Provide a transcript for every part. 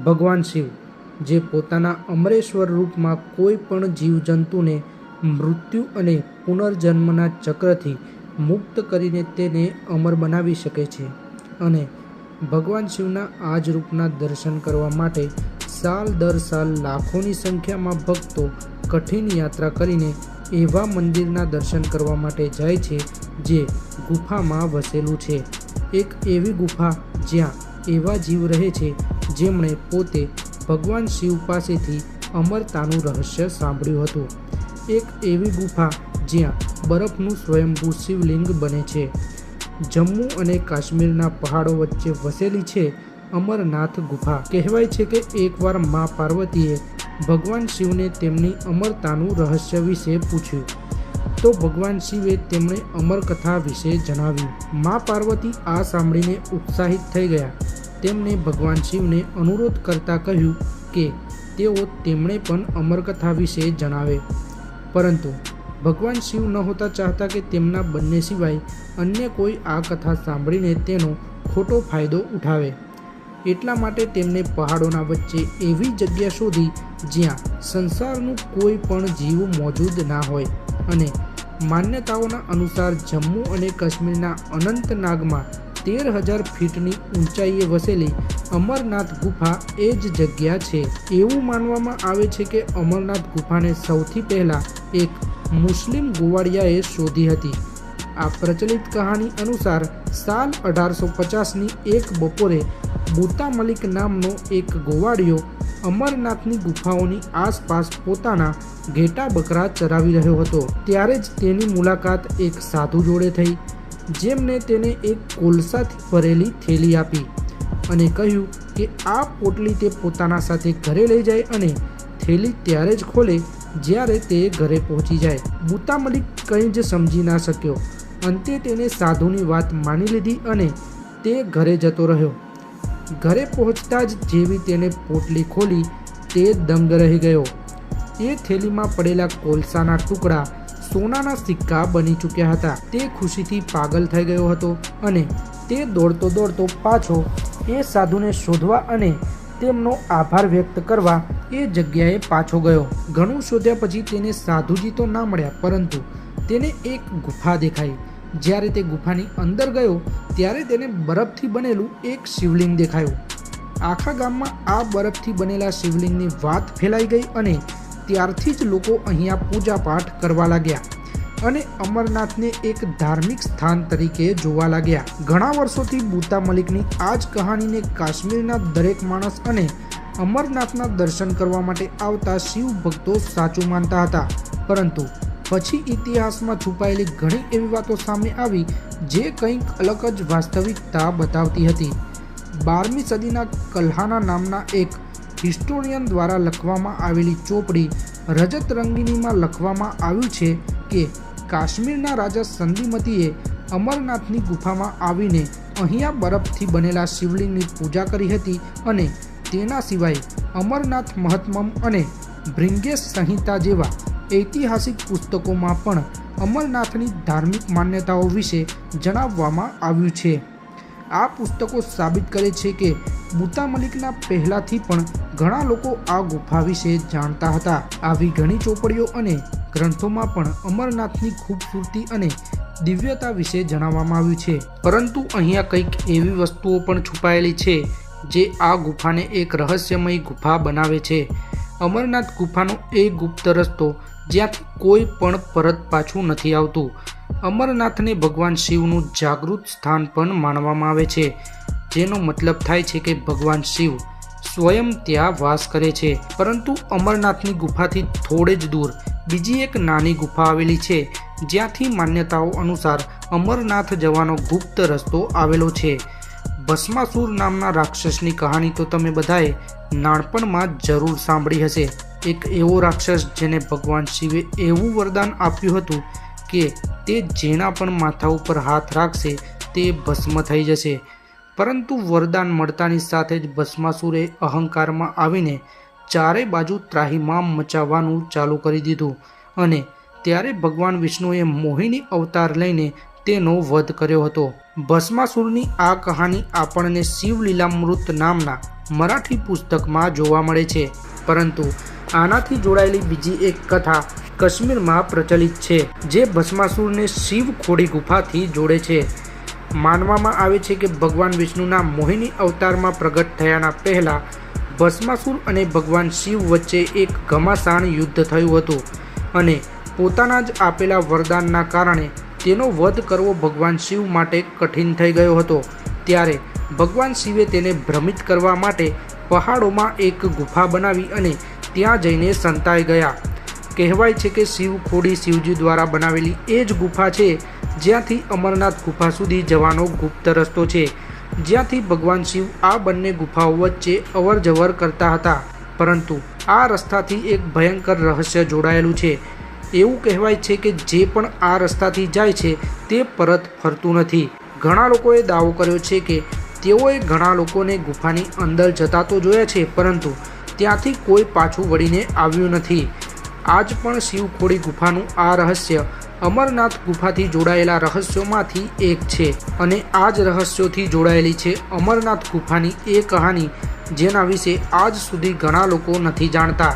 ભગવાન શિવ જે પોતાના અમરેશ્વર રૂપમાં કોઈ પણ જીવજંતુને મૃત્યુ અને પુનર્જન્મના ચક્રથી મુક્ત કરીને તેને અમર બનાવી શકે છે અને ભગવાન શિવના આ જ રૂપના દર્શન કરવા માટે સાલ દર સાલ લાખોની સંખ્યામાં ભક્તો કઠિન યાત્રા કરીને એવા મંદિરના દર્શન કરવા માટે જાય છે જે ગુફામાં વસેલું છે। એક એવી ગુફા જ્યાં એવા જીવ રહે છે જેમણે પોતે ભગવાન શિવ પાસેથી અમરતાનું રહસ્ય સાંભળ્યું હતું। એક એવી ગુફા જ્યાં બરફનું સ્વયંભૂ શિવલિંગ બને છે। જમ્મુ અને કાશ્મીરના પહાડો વચ્ચે વસેલી છે અમરનાથ ગુફા। કહેવાય છે કે એકવાર મા પાર્વતીએ ભગવાન શિવને તેમની અમરતાનું રહસ્ય વિશે પૂછ્યું તો ભગવાન શિવે તેમણે અમરકથા વિશે જણાવ્યું। મા પાર્વતી આ સાંભળીને ઉત્સાહિત થઈ ગયા। તેમણે ભગવાન શિવને અનુરોધ કરતા કહ્યું કે તેઓ તેમણે પણ અમરકથા વિશે જણાવે, પરંતુ ભગવાન શિવ નહોતા ચાહતા કે તેમના બંને સિવાય અન્ય કોઈ આ કથા સાંભળીને તેનો ખોટો ફાયદો ઉઠાવે। એટલા માટે તેમણે પહાડોના વચ્ચે એવી જગ્યા શોધી જ્યાં સંસારનું કોઈ પણ જીવ મોજૂદ ના હોય અને માન્યતાઓના અનુસાર જમ્મુ અને કાશ્મીરના અનંતનાગમાં 13,000 ફીટની ઊંચાઈએ વસેલી અમરનાથ ગુફા એ જ જગ્યા છે। એવું માનવામાં આવે છે કે અમરનાથ ગુફાને સૌથી પહેલાં એક મુસ્લિમ ગોવાળિયાએ શોધી હતી। આ પ્રચલિત કહાની અનુસાર સાલ 1850ની એક બપોરે બુતા મલિક નામનો એક ગોવાળિયો અમરનાથની ગુફાઓની આસપાસ પોતાના ઘેટા બકરા ચરાવી રહ્યો હતો। ત્યારે જ તેની મુલાકાત એક સાધુ જોડે થઈ, જેમને તેને એક કોલસાથી ભરેલી થેલી આપી અને કહ્યું કે આ પોટલી તે પોતાના સાથે ઘરે લઈ જાય અને થેલી ત્યારે જ ખોલે જ્યારે તે ઘરે પહોંચી જાય। બુતા મલિક કંઈ જ સમજી ના શક્યો। અંતે તેને સાધુની વાત માની લીધી અને તે ઘરે જતો રહ્યો। ઘરે પહોંચતા જ જેવી તેને પોટલી ખોલી તે દંગ રહી ગયો। એ થેલીમાં પડેલા કોલસાના ટુકડા સોનાના સિક્કા બની ચૂક્યા હતા। તે ખુશીથી પાગલ થઈ ગયો હતો અને તે દોડતો દોડતો પાછો એ સાધુને શોધવા અને તેમનો આભાર વ્યક્ત કરવા એ જગ્યાએ પાછો ગયો। ઘણું શોધ્યા પછી તેને સાધુજી તો ના મળ્યા, પરંતુ તેને એક ગુફા દેખાઈ। જ્યારે તે ગુફાની અંદર ગયો ત્યારે તેને બરફથી બનેલું એક શિવલિંગ દેખાયું। આખા ગામમાં આ બરફથી બનેલા શિવલિંગની વાત ફેલાઈ ગઈ અને ત્યારથી જ લોકો અહીંયા પૂજાપાઠ કરવા લાગ્યા અને અમરનાથને એક ધાર્મિક સ્થાન તરીકે જોવા લાગ્યા। ઘણા વર્ષોથી બુતા મલિકની આ જ કહાનીને કાશ્મીરના દરેક માણસ અને અમરનાથના દર્શન કરવા માટે આવતા શિવ ભક્તો સાચું માનતા હતા। પરંતુ પછી ઇતિહાસમાં છુપાયેલી ઘણી એવી વાતો સામે આવી જે કંઈક અલગ જ વાસ્તવિકતા બતાવતી હતી। 12મી સદીના કલ્હાના નામના એક હિસ્ટોરિયન દ્વારા લખવામાં આવેલી ચોપડી રજત રંગીનીમાં લખવામાં આવ્યું છે કે કાશ્મીરના રાજા સંધિમતીએ અમરનાથની ગુફામાં આવીને અહીંયા બરફથી બનેલા શિવલિંગની પૂજા કરી હતી અને તેના સિવાય અમરનાથ મહત્મમ અને ભૃંગેશ સંહિતા જેવા ઐતિહાસિક પુસ્તકોમાં પણ અમરનાથની ધાર્મિક માન્યતાઓ વિશે જણાવવામાં આવ્યું છે। આ પુસ્તકો સાબિત કરે છે કે બુતા મલિકના પહેલાંથી પણ ઘણા લોકો આ ગુફા વિશે જાણતા હતા। આવી ઘણી ચોપડીઓ અને ગ્રંથોમાં પણ અમરનાથની ખૂબસૂરતી અને દિવ્યતા વિશે જણાવવામાં આવ્યું છે, પરંતુ અહીંયા કંઈક એવી વસ્તુઓ પણ છુપાયેલી છે જે આ ગુફાને એક રહસ્યમય ગુફા બનાવે છે। અમરનાથ ગુફાનો એ ગુપ્ત રસ્તો જ્યાંથી કોઈ પણ પરત પાછું નથી આવતું। અમરનાથને ભગવાન શિવનું જાગૃત સ્થાન પણ માનવામાં આવે છે, જેનો મતલબ થાય છે કે ભગવાન શિવ સ્વયં ત્યાં વાસ કરે છે। પરંતુ અમરનાથની ગુફાથી થોડે જ દૂર બીજી એક નાની ગુફા આવેલી છે જ્યાંથી માન્યતાઓ અનુસાર અમરનાથ જવાનો ગુપ્ત રસ્તો આવેલો છે। ભસ્માસુર નામના રાક્ષસની કહાની તો તમે બધાએ નાનપણમાં જરૂર સાંભળી હશે। એક એવો રાક્ષસ જેને ભગવાન શિવે એવું વરદાન આપ્યું હતું કે તે જેના પણ માથા ઉપર હાથ રાખશે તે ભસ્મ થઈ જશે, પરંતુ વરદાન મળતાની સાથે જ ભસ્માસુરે અહંકારમાં આવીને ચારે બાજુ ત્રાહિમામ મચાવવાનું ચાલુ કરી દીધું અને ત્યારે ભગવાન વિષ્ણુએ મોહિની અવતાર લઈને તેનો વધ કર્યો હતો। ભસ્માસુરની આ કહાની આપણને શિવલીલામૃત નામના મરાઠી પુસ્તકમાં જોવા મળે છે, પરંતુ આનાથી જોડાયેલી બીજી એક કથા કાશ્મીરમાં પ્રચલિત છે, જે ભસ્માસુરને શિવખોડી ગુફાથી જોડે છે. માનવામાં આવે છે કે ભગવાન વિષ્ણુના મોહિની અવતારમાં પ્રગટ થયાના પહેલાં ભસ્માસુર અને ભગવાન શિવ વચ્ચે એક ઘમાસાણ યુદ્ધ થયું હતું અને પોતાના જ આપેલા વરદાનના કારણે તેનો વધ કરવો ભગવાન શિવ માટે કઠિન થઈ ગયો હતો. ત્યારે ભગવાન શિવે તેને ભ્રમિત કરવા માટે પહાડોમાં એક ગુફા બનાવી અને ત્યાં જઈને સંતાઈ ગયા. કહેવાય છે કે શિવખોડી શિવજી દ્વારા બનાવેલી એ જ ગુફા છે જ્યાંથી અમરનાથ ગુફા સુધી જવાનો ગુપ્ત રસ્તો છે, જ્યાંથી ભગવાન શિવ આ બંને ગુફાઓ વચ્ચે અવર જવર કરતા હતા. પરંતુ આ રસ્તાથી એક ભયંકર રહસ્ય જોડાયેલું છે. એવું કહેવાય છે કે જે પણ આ રસ્તાથી જાય છે તે પરત ફરતું નથી. ઘણા લોકોએ દાવો કર્યો છે કે તેઓએ ઘણા લોકોને ગુફાની અંદર જતા તો જોયા છે, પરંતુ ત્યાંથી કોઈ પાછું વળીને આવ્યું નથી. આજ પણ શિવખોડી ગુફાનું આ રહસ્ય અમરનાથ ગુફાથી જોડાયેલા રહસ્યોમાંથી એક છે અને આ જ રહસ્યોથી જોડાયેલી છે અમરનાથ ગુફાની એ કહાની, જેના વિશે આજ સુધી ઘણા લોકો નથી જાણતા.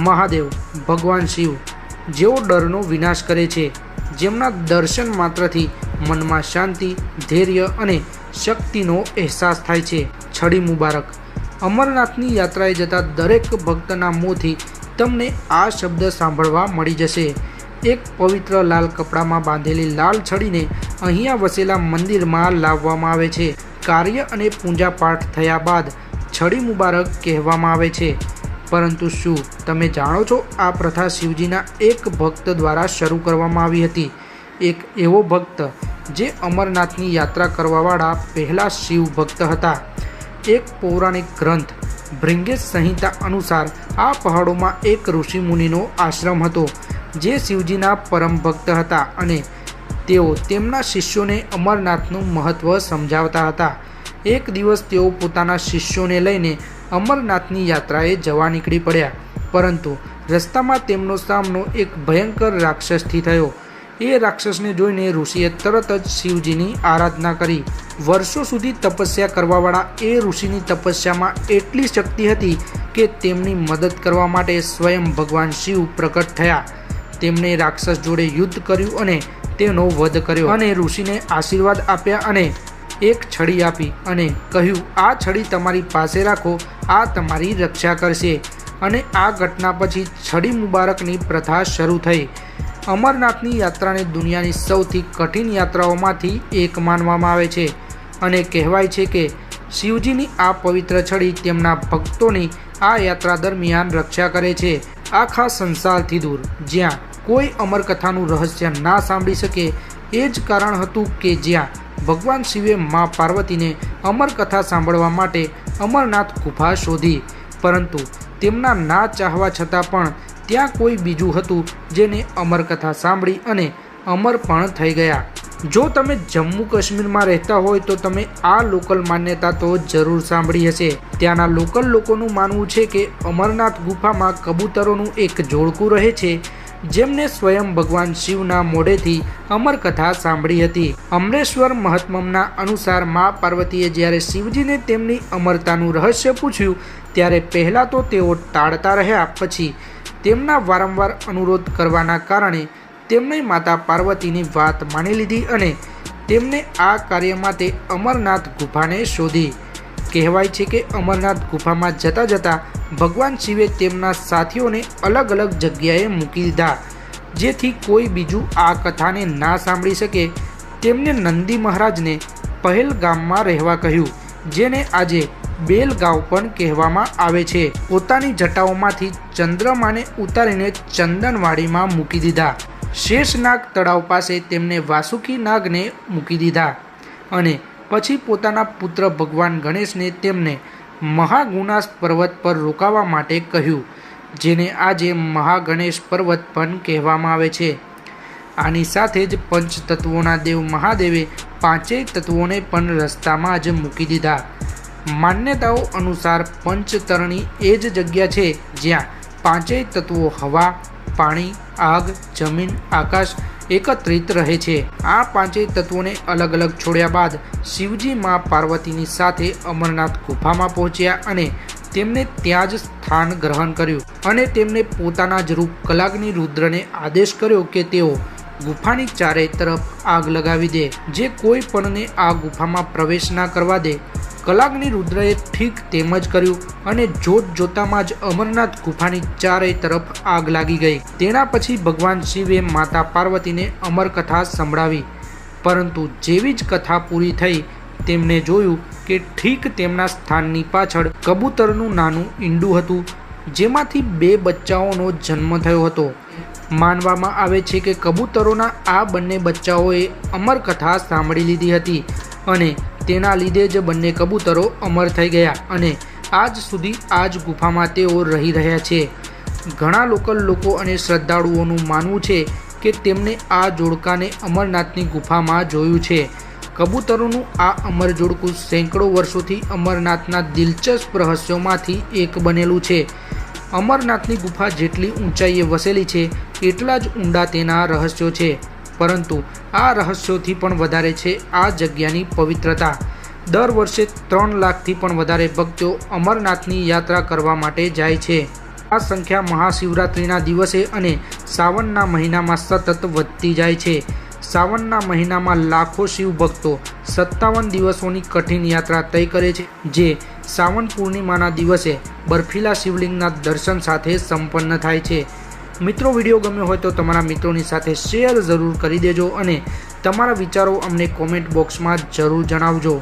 મહાદેવ ભગવાન શિવ, જેઓ ડરનો વિનાશ કરે છે, જેમના દર્શન માત્રથી મનમાં શાંતિ, ધૈર્ય અને શક્તિનો અહેસાસ થાય છે. છડી મુબારક. અમરનાથની યાત્રાએ જતા દરેક ભક્તના મોંથી તમને આ શબ્દ સાંભળવા મળી જશે. એક પવિત્ર લાલ કપડામાં બાંધેલી લાલ છડીને અહીંયા વસેલા મંદિરમાં લાવવામાં આવે છે. કાર્ય અને પૂજા પાઠ થયા બાદ છડી મુબારક કહેવામાં આવે છે. પરંતુ શું તમે જાણો છો, આ પ્રથા શિવજીના એક ભક્ત દ્વારા શરૂ કરવામાં આવી હતી. એક એવો ભક્ત જે અમરનાથની યાત્રા કરવાવાળા પહેલા શિવ ભક્ત હતા. એક પૌરાણિક ગ્રંથ ભૃંગેશ સંહિતા અનુસાર આ પહાડોમાં એક ઋષિમુનિનો આશ્રમ હતો, જે શિવજીના પરમ ભક્ત હતા અને તેઓ તેમના શિષ્યોને અમરનાથનું મહત્ત્વ સમજાવતા હતા. એક દિવસ તેઓ પોતાના શિષ્યોને લઈને અમરનાથની યાત્રાએ જવા નીકળી પડ્યા, પરંતુ રસ્તામાં તેમનો સામનો એક ભયંકર રાક્ષસથી થયો. એ રાક્ષસને જોઈને ઋષિએ તરત જ શિવજીની આરાધના કરી. વર્ષો સુધી તપસ્યા કરવાવાળા એ ઋષિની તપસ્યામાં એટલી શક્તિ હતી કે તેમની મદદ કરવા માટે સ્વયં ભગવાન શિવ પ્રકટ થયા. તેમણે રાક્ષસ જોડે યુદ્ધ કર્યું અને તેનો વધ કર્યો અને ઋષિને આશીર્વાદ આપ્યા અને એક છડી આપી અને કહ્યું, આ છડી તમારી પાસે રાખો, આ તમારી રક્ષા કરશે. અને આ ઘટના પછી છડી મુબારકની પ્રથા શરૂ થઈ. અમરનાથની યાત્રાને દુનિયાની સૌથી કઠિન યાત્રાઓમાંથી એક માનવામાં આવે છે અને કહેવાય છે કે શિવજીની આ પવિત્ર છડી તેમના ભક્તોની આ યાત્રા દરમિયાન રક્ષા કરે છે. આખા સંસારથી દૂર, જ્યાં કોઈ અમરકથાનું રહસ્ય ના સાંભળી શકે, એ જ કારણ હતું કે જ્યાં ભગવાન શિવે મા પાર્વતીને અમરકથા સાંભળવા માટે અમરનાથ ગુફા શોધી, પરંતુ તેમના ના ચાહવા છતાં પણ ત્યાં કોઈ બીજું હતું જેને અમરકથા સાંભળી અને અમર પણ થઈ ગયા. જો તમે જમ્મુ કાશ્મીરમાં રહેતા હોય તો તમે આ લોકલ માન્યતા તો જરૂર સાંભળી હશે. ત્યાંના લોકલ લોકોનું માનવું છે કે અમરનાથ ગુફામાં કબૂતરોનું એક જોડકું રહે છે, જેમને સ્વયં ભગવાન શિવના મોઢેથી અમરકથા સાંભળી હતી. અમરેશ્વર મહાત્મ્યના અનુસાર મા પાર્વતીએ જ્યારે શિવજીને તેમની અમરતાનું રહસ્ય પૂછ્યું ત્યારે પહેલાં તો તેઓ ટાળતા રહ્યા, પછી તેમના વારંવાર અનુરોધ કરવાના કારણે તેમણે માતા પાર્વતીની વાત માની લીધી અને તેમને આ કાર્ય માટે અમરનાથ ગુફાને શોધી. કહેવાય છે કે અમરનાથ ગુફામાં જતાં જતાં ભગવાન શિવે તેમના સાથીઓને અલગ અલગ જગ્યાએ મૂકી દીધા, જેથી કોઈ બીજું આ કથાને ના સાંભળી શકે. તેમને નંદી મહારાજને પહેલગામમાં રહેવા કહ્યું, જેને આજે બેલગાંવ પણ કહેવામાં આવે છે. પોતાની જટાઓમાંથી ચંદ્રમાને ઉતારીને ચંદનવાડીમાં મૂકી દીધા. શેષનાગ તળાવ પાસે તેમને વાસુકી નાગને મૂકી દીધા અને પછી પોતાના પુત્ર ભગવાન ગણેશને તેમને મહાગુનાશ પર્વત પર રોકાવા માટે કહ્યું, જેને આજે મહાગણેશ પર્વત પણ કહેવામાં આવે છે. આની સાથે જ પંચતત્વોના દેવ મહાદેવે પાંચેય તત્વોને પણ રસ્તામાં જ મૂકી દીધા. માન્યતાઓ અનુસાર પંચતરણી એ જ જગ્યા છે જ્યાં પાંચેય તત્વો હવા, પાણી, આગ, જમીન, આકાશ એકત્રિત રહે છે। આ પાંચેય તત્વોને અલગ અલગ છોડ્યા બાદ શિવજી મા પાર્વતીની સાથે અમરનાથ ગુફામાં પહોંચ્યા અને તેમને ત્યાં જ સ્થાન ગ્રહણ કર્યું અને તેમને પોતાના જ રૂપ કલાગ્નિ રુદ્રને આદેશ કર્યો કે તેઓ ગુફાની ચારે તરફ આગ લગાવી દે, જે કોઈ પણને આ ગુફામાં પ્રવેશ ના કરવા દે। કલાગ્નિ રુદ્રએ ઠીક તેમ જ કર્યું અને જોત જોતામાં જ અમરનાથ ગુફાની ચારેય તરફ આગ લાગી ગઈ। તેના પછી ભગવાન શિવે માતા પાર્વતીને અમરકથા સંભળાવી, પરંતુ જેવી જ કથા પૂરી થઈ તેમને જોયું કે ઠીક તેમના સ્થાનની પાછળ કબૂતરનું નાનું ઈંડું હતું, જેમાંથી 2 બચ્ચાઓનો જન્મ થયો હતો। માનવામાં આવે છે કે કબૂતરોના આ બંને બચ્ચાઓએ અમરકથા સાંભળી લીધી હતી અને તેના લીધે જ બંને કબૂતરો અમર થઈ ગયા અને આજ સુધી આ જ ગુફામાં તેઓ રહી રહ્યા છે। ઘણા લોકલ લોકો અને શ્રદ્ધાળુઓનું માનવું છે કે તેમને આ જોડકાને અમરનાથની ગુફામાં જોયું છે। કબૂતરોનું આ અમર જોડકું સેંકડો વર્ષોથી અમરનાથના દિલચસ્પ રહસ્યોમાંથી એક બનેલું છે। અમરનાથની ગુફા જેટલી ઊંચાઈએ વસેલી છે એટલા જ ઊંડા તેના રહસ્યો છે, પરંતુ આ રહસ્યોથી પણ વધારે છે આ જગ્યાની પવિત્રતા। દર વર્ષે 3 લાખથી પણ વધારે ભક્તો અમરનાથની યાત્રા કરવા માટે જાય છે। આ સંખ્યા મહાશિવરાત્રિના દિવસે અને સાવનના મહિનામાં સતત વધતી જાય છે। સાવનના મહિનામાં લાખો શિવ ભક્તો 57 દિવસોની કઠિન યાત્રા તય કરે છે, જે સાવન પૂર્ણિમાના દિવસે બર્ફીલા શિવલિંગના દર્શન સાથે સંપન્ન થાય છે। મિત્રો, વિડીયો ગમ્યો હોય તો તમારા મિત્રોની સાથે શેર જરૂર કરી દેજો અને તમારા વિચારો અમને કોમેન્ટ બોક્સમાં જરૂર જણાવજો।